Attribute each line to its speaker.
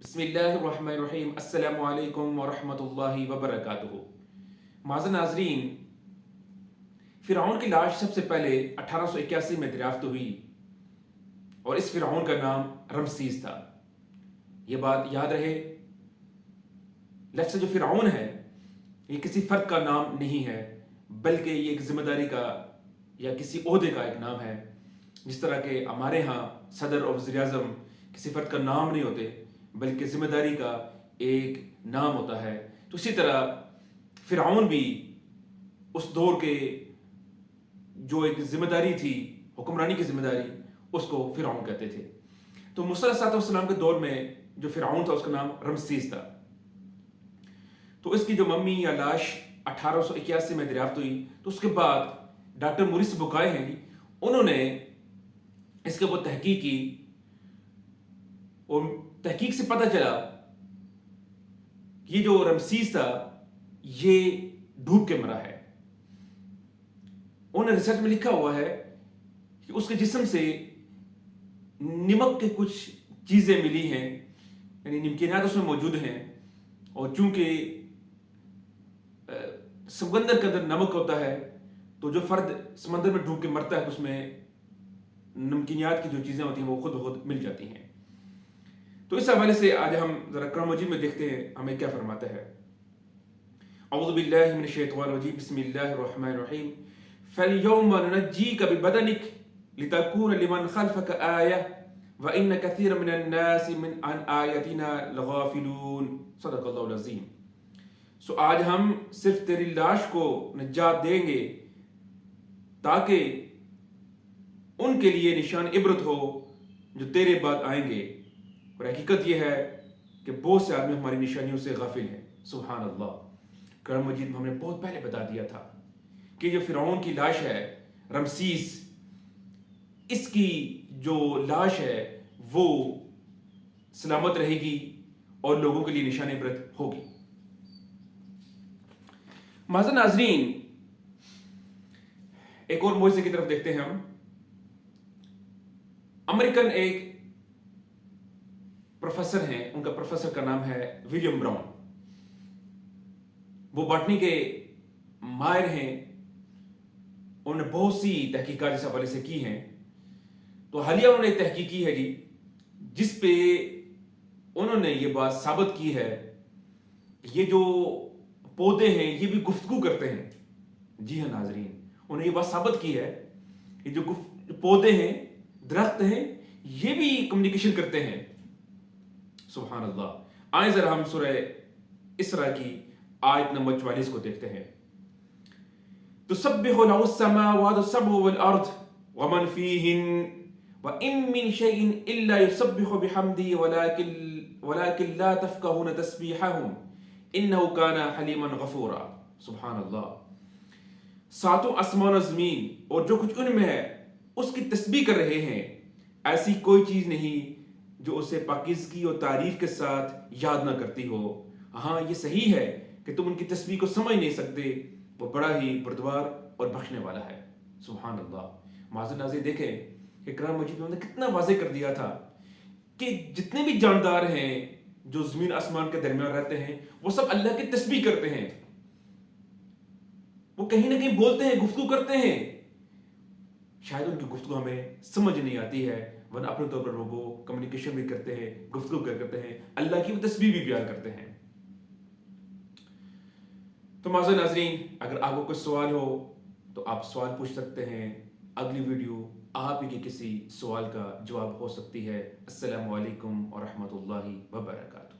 Speaker 1: بسم اللہ الرحمن الرحیم السلام علیکم ورحمۃ اللہ وبرکاتہ۔ معزز ناظرین، فرعون کی لاش سب سے پہلے 1881 میں دریافت ہوئی اور اس فرعون کا نام رمسیس تھا۔ یہ بات یاد رہے، لفظ جو فرعون ہے یہ کسی فرد کا نام نہیں ہے، بلکہ یہ ایک ذمہ داری کا یا کسی عہدے کا ایک نام ہے۔ جس طرح کہ ہمارے ہاں صدر اور وزیر اعظم کسی فرد کا نام نہیں ہوتے بلکہ ذمہ داری کا ایک نام ہوتا ہے، تو اسی طرح فرعون بھی اس دور کے جو ایک ذمہ داری تھی، حکمرانی کی ذمہ داری، اس کو فرعون کہتے تھے۔ تو موسیٰ علیہ السلام کے دور میں جو فرعون تھا اس کا نام رمسیس تھا۔ تو اس کی جو ممی یا لاش 1881 میں دریافت ہوئی، تو اس کے بعد ڈاکٹر موریس بکائے ہیں انہوں نے اس کے اوپر تحقیق کی اور تحقیق سے پتہ چلا یہ جو رمسیس تھا یہ ڈوب کے مرا ہے۔ انہوں نے ریسرچ میں لکھا ہوا ہے کہ اس کے جسم سے نمک کے کچھ چیزیں ملی ہیں، یعنی نمکینات اس میں موجود ہیں، اور چونکہ سمندر کے اندر نمک ہوتا ہے تو جو فرد سمندر میں ڈوب کے مرتا ہے تو اس میں نمکینات کی جو چیزیں ہوتی ہیں وہ خود بخود مل جاتی ہیں۔ تو اس حوالے سے آج ہم ذرا قرآن مجید میں دیکھتے ہیں ہمیں کیا فرماتا ہے۔ اعوذ باللہ من الشیطان الرجیم، بسم اللہ الرحمن الرحیم۔ فَالْيَوْمَ نُنَجِّيكَ بِبَدَنِكَ لِتَكُونَ لِمَنْ خَلْفَكَ آیَةً وَإِنَّ كَثِيرًا مِنَ النَّاسِ عَنْ آیَاتِنَا لَغَافِلُونَ۔ صدق اللہ العظیم۔ آج ہم صرف تیری لاش کو نجات دیں گے تاکہ ان کے لیے نشان عبرت ہو جو تیرے بعد آئیں گے، اور حقیقت یہ ہے کہ بہت سے آدمی ہماری نشانیوں سے غافل ہیں۔ سبحان اللہ۔ قرآن مجید میں ہم نے بہت پہلے بتا دیا تھا کہ جو فرعون کی لاش ہے رمسیس، اس کی جو لاش ہے وہ سلامت رہے گی اور لوگوں کے لیے نشان عبرت ہوگی۔ معزز ناظرین، ایک اور معجزے کی طرف دیکھتے ہیں ہم۔ امریکن ایک پروفیسر ہیں، ان کا پروفیسر کا نام ہے ولیم براؤن۔ وہ باٹنی کے ماہر ہیں، انہوں نے بہت سی تحقیقات اس حوالے سے کی ہیں۔ تو حالیہ انہوں نے ایک تحقیق کی ہے جس پہ انہوں نے یہ بات ثابت کی ہے کہ یہ جو پودے ہیں یہ بھی گفتگو کرتے ہیں۔ جی ہاں ناظرین، انہوں نے یہ بات ثابت کی ہے کہ جو پودے ہیں، درخت ہیں، یہ بھی کمیونیکیشن کرتے ہیں۔ سبحان اللہ۔ آئیں ذرا ہم سورہ اسراء کی آیت نمبر 44 کو دیکھتے ہیں۔ تسبح له السماوات السبع والارض ومن فيهن وان من شيء الا يسبح بحمده ولكن لا تفقهون تسبيحهم انه كان حليما غفورا۔ سبحان اللہ۔ ساتوں آسمان و زمین اور جو کچھ ان میں ہے اس کی تسبیح کر رہے ہیں، ایسی کوئی چیز نہیں جو اسے پاکیزگی اور تعریف کے ساتھ یاد نہ کرتی ہو۔ ہاں یہ صحیح ہے کہ تم ان کی تسبیح کو سمجھ نہیں سکتے، وہ بڑا ہی بردبار اور بخشنے والا ہے۔ سبحان اللہ۔ معزز ناظرین، دیکھیں کہ قرآن مجید میں کتنا واضح کر دیا تھا کہ جتنے بھی جاندار ہیں جو زمین آسمان کے درمیان رہتے ہیں وہ سب اللہ کی تسبیح کرتے ہیں، وہ کہیں نہ کہیں بولتے ہیں، گفتگو کرتے ہیں۔ شاید ان کی گفتگو ہمیں سمجھ نہیں آتی ہے، ورنہ اپنے طور پر وہ کمیونیکیشن بھی کرتے ہیں، گفتگو کرتے ہیں، اللہ کی وہ تسبیح بھی بیان کرتے ہیں۔ تو معزز ناظرین، اگر آپ کو کوئی سوال ہو تو آپ سوال پوچھ سکتے ہیں۔ اگلی ویڈیو آپ ہی کے کسی سوال کا جواب ہو سکتی ہے۔ السلام علیکم ورحمۃ اللہ وبرکاتہ۔